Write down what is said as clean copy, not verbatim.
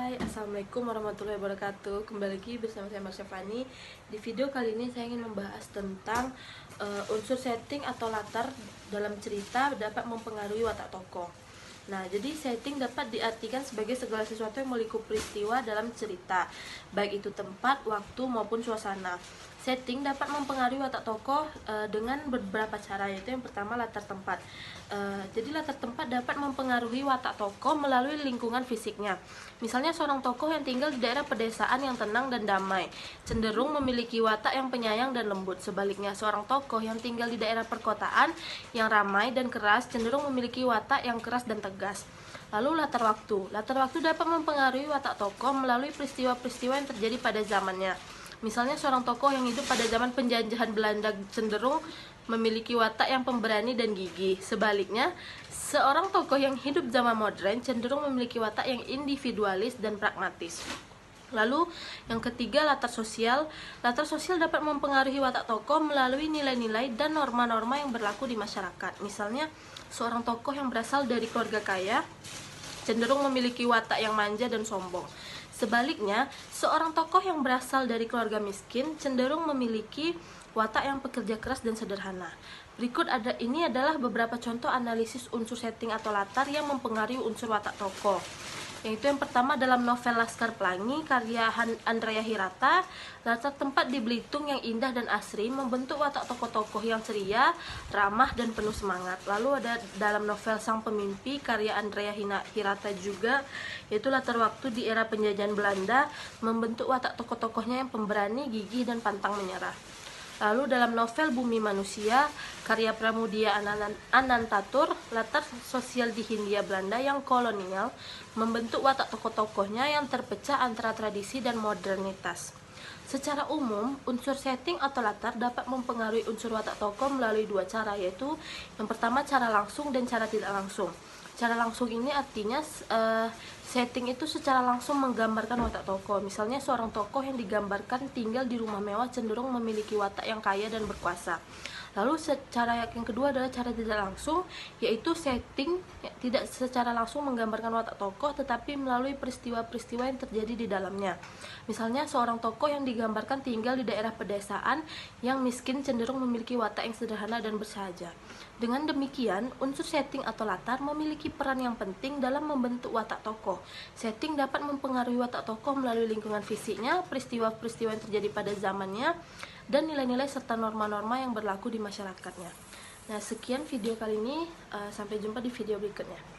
Hai, Assalamualaikum warahmatullahi wabarakatuh. Kembali lagi bersama saya Marsha Fani. Di video kali ini saya ingin membahas tentang unsur setting atau latar dalam cerita dapat mempengaruhi watak tokoh. Nah, jadi setting dapat diartikan sebagai segala sesuatu yang melingkupi peristiwa dalam cerita, baik itu tempat, waktu, maupun suasana. Setting dapat mempengaruhi watak tokoh dengan beberapa cara, yaitu yang pertama latar tempat. Jadi latar tempat dapat mempengaruhi watak tokoh melalui lingkungan fisiknya. Misalnya seorang tokoh yang tinggal di daerah pedesaan yang tenang dan damai, cenderung memiliki watak yang penyayang dan lembut. Sebaliknya, seorang tokoh yang tinggal di daerah perkotaan yang ramai dan keras, cenderung memiliki watak yang keras dan tegas. Lalu latar waktu. Latar waktu dapat mempengaruhi watak tokoh melalui peristiwa-peristiwa yang terjadi pada zamannya. Misalnya seorang tokoh yang hidup pada zaman penjajahan Belanda cenderung memiliki watak yang pemberani dan gigih. Sebaliknya, seorang tokoh yang hidup zaman modern cenderung memiliki watak yang individualis dan pragmatis. Lalu yang ketiga, latar sosial. Latar sosial dapat mempengaruhi watak tokoh melalui nilai-nilai dan norma-norma yang berlaku di masyarakat. Misalnya, seorang tokoh yang berasal dari keluarga kaya cenderung memiliki watak yang manja dan sombong. Sebaliknya, seorang tokoh yang berasal dari keluarga miskin cenderung memiliki watak yang pekerja keras dan sederhana. Berikut ini adalah beberapa contoh analisis unsur setting atau latar yang mempengaruhi unsur watak tokoh. Yaitu yang pertama dalam novel Laskar Pelangi karya Andrea Hirata, latar tempat di Belitung yang indah dan asri membentuk watak tokoh-tokoh yang ceria, ramah, dan penuh semangat. Lalu ada dalam novel Sang Pemimpi karya Andrea Hirata juga, yaitu latar waktu di era penjajahan Belanda membentuk watak tokoh-tokohnya yang pemberani, gigih, dan pantang menyerah. Lalu dalam novel Bumi Manusia karya Pramudia Anantatur, latar sosial di Hindia Belanda yang kolonial membentuk watak tokoh-tokohnya yang terpecah antara tradisi dan modernitas. Secara umum, unsur setting atau latar dapat mempengaruhi unsur watak tokoh melalui dua cara, yaitu yang pertama cara langsung dan cara tidak langsung. Cara langsung ini artinya setting itu secara langsung menggambarkan watak tokoh. Misalnya seorang tokoh yang digambarkan tinggal di rumah mewah cenderung memiliki watak yang kaya dan berkuasa. Lalu cara yang kedua adalah cara tidak langsung, yaitu setting tidak secara langsung menggambarkan watak tokoh tetapi melalui peristiwa-peristiwa yang terjadi di dalamnya. Misalnya seorang tokoh yang digambarkan tinggal di daerah pedesaan yang miskin cenderung memiliki watak yang sederhana dan bersahaja. Dengan demikian, unsur setting atau latar memiliki peran yang penting dalam membentuk watak tokoh. Setting dapat mempengaruhi watak tokoh melalui lingkungan fisiknya, peristiwa-peristiwa yang terjadi pada zamannya, dan nilai-nilai serta norma-norma yang berlaku di masyarakatnya. Nah, sekian video kali ini. Sampai jumpa di video berikutnya.